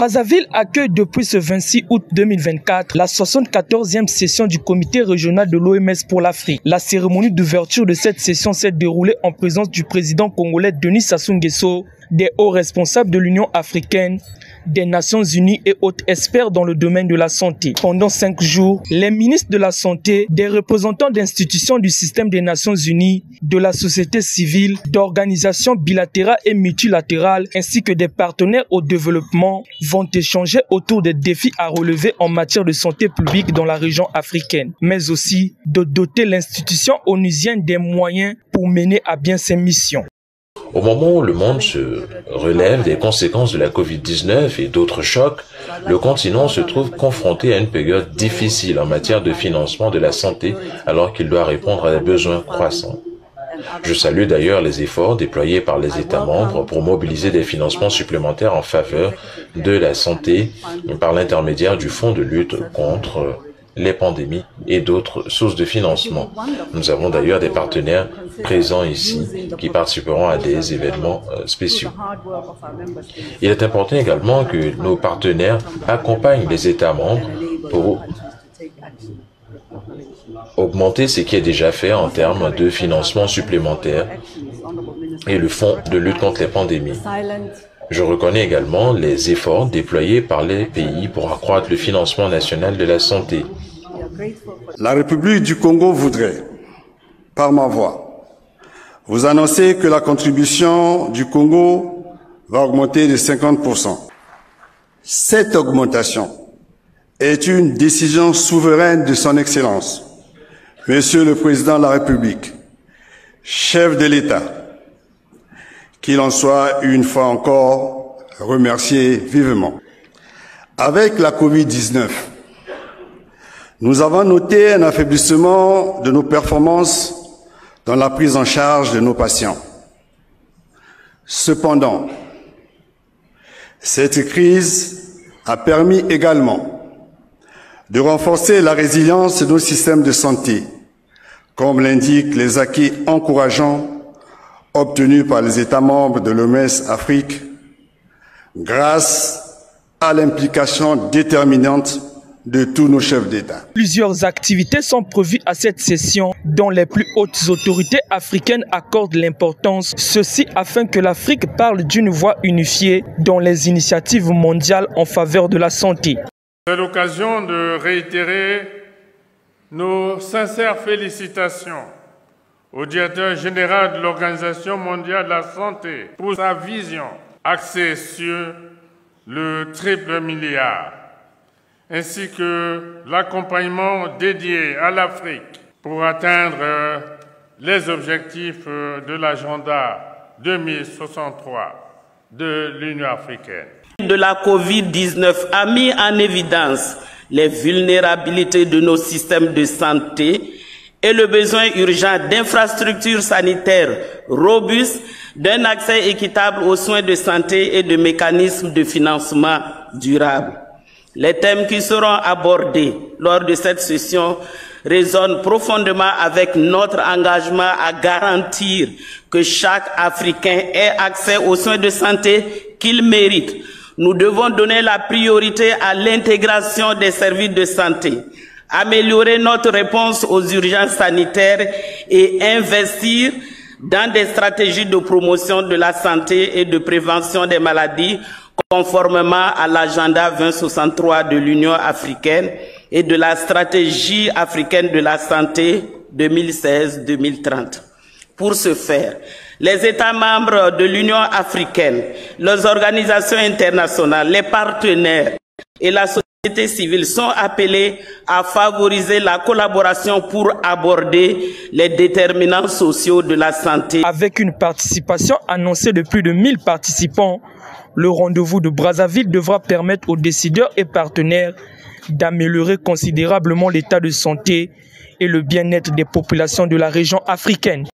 Brazzaville accueille depuis ce 26 août 2024 la 74e session du comité régional de l'OMS pour l'Afrique. La cérémonie d'ouverture de cette session s'est déroulée en présence du président congolais Denis Sassou Nguesso, des hauts responsables de l'Union africaine, des Nations Unies et autres experts dans le domaine de la santé. Pendant 5 jours, les ministres de la Santé, des représentants d'institutions du système des Nations Unies, de la société civile, d'organisations bilatérales et multilatérales, ainsi que des partenaires au développement, vont échanger autour des défis à relever en matière de santé publique dans la région africaine, mais aussi de doter l'institution onusienne des moyens pour mener à bien ses missions. Au moment où le monde se relève des conséquences de la Covid-19 et d'autres chocs, le continent se trouve confronté à une période difficile en matière de financement de la santé alors qu'il doit répondre à des besoins croissants. Je salue d'ailleurs les efforts déployés par les États membres pour mobiliser des financements supplémentaires en faveur de la santé par l'intermédiaire du Fonds de lutte contre les pandémies et d'autres sources de financement. Nous avons d'ailleurs des partenaires présents ici qui participeront à des événements spéciaux. Il est important également que nos partenaires accompagnent les États membres pour augmenter ce qui est déjà fait en termes de financement supplémentaire et le Fonds de lutte contre les pandémies. Je reconnais également les efforts déployés par les pays pour accroître le financement national de la santé. La République du Congo voudrait, par ma voix, vous annoncer que la contribution du Congo va augmenter de 50%. Cette augmentation est une décision souveraine de son Excellence, Monsieur le Président de la République, chef de l'État, qu'il en soit une fois encore remercié vivement. Avec la Covid-19, nous avons noté un affaiblissement de nos performances dans la prise en charge de nos patients. Cependant, cette crise a permis également de renforcer la résilience de nos systèmes de santé, comme l'indiquent les acquis encourageants obtenus par les États membres de l'OMS Afrique, grâce à l'implication déterminante de tous nos chefs d'État. Plusieurs activités sont prévues à cette session dont les plus hautes autorités africaines accordent l'importance, ceci afin que l'Afrique parle d'une voix unifiée dans les initiatives mondiales en faveur de la santé. C'est l'occasion de réitérer nos sincères félicitations au directeur général de l'Organisation mondiale de la santé pour sa vision axée sur le triple milliard, ainsi que l'accompagnement dédié à l'Afrique pour atteindre les objectifs de l'agenda 2063 de l'Union africaine. De la Covid-19 a mis en évidence les vulnérabilités de nos systèmes de santé et le besoin urgent d'infrastructures sanitaires robustes, d'un accès équitable aux soins de santé et de mécanismes de financement durable. Les thèmes qui seront abordés lors de cette session résonnent profondément avec notre engagement à garantir que chaque Africain ait accès aux soins de santé qu'il mérite. Nous devons donner la priorité à l'intégration des services de santé, améliorer notre réponse aux urgences sanitaires et investir dans des stratégies de promotion de la santé et de prévention des maladies conformément à l'agenda 2063 de l'Union africaine et de la stratégie africaine de la santé 2016-2030. Pour ce faire, les États membres de l'Union africaine, les organisations internationales, les partenaires et la société civile sont appelés à favoriser la collaboration pour aborder les déterminants sociaux de la santé. Avec une participation annoncée de plus de 1000 participants, le rendez-vous de Brazzaville devra permettre aux décideurs et partenaires d'améliorer considérablement l'état de santé et le bien-être des populations de la région africaine.